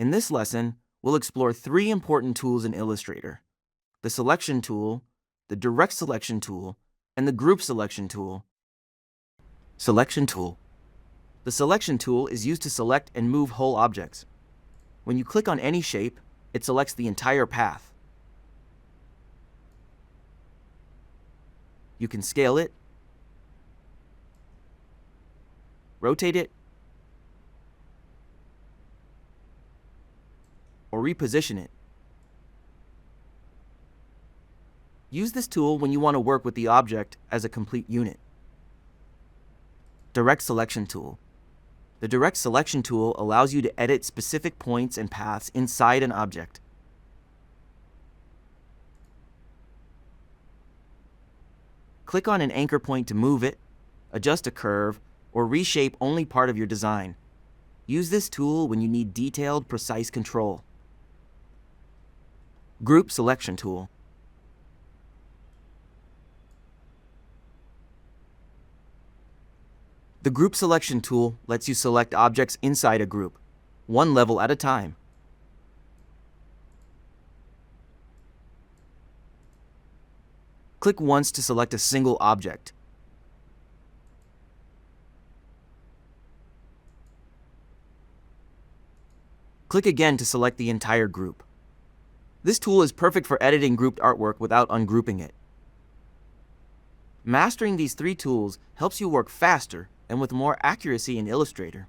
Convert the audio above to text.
In this lesson, we'll explore three important tools in Illustrator: the Selection tool, the Direct Selection tool, and the Group Selection tool. Selection tool. The Selection tool is used to select and move whole objects. When you click on any shape, it selects the entire path. You can scale it, rotate it, or reposition it. Use this tool when you want to work with the object as a complete unit. Direct Selection tool. The Direct Selection tool allows you to edit specific points and paths inside an object. Click on an anchor point to move it, adjust a curve, or reshape only part of your design. Use this tool when you need detailed, precise control. Group Selection tool. The Group Selection tool lets you select objects inside a group, one level at a time. Click once to select a single object. Click again to select the entire group. This tool is perfect for editing grouped artwork without ungrouping it. Mastering these three tools helps you work faster and with more accuracy in Illustrator.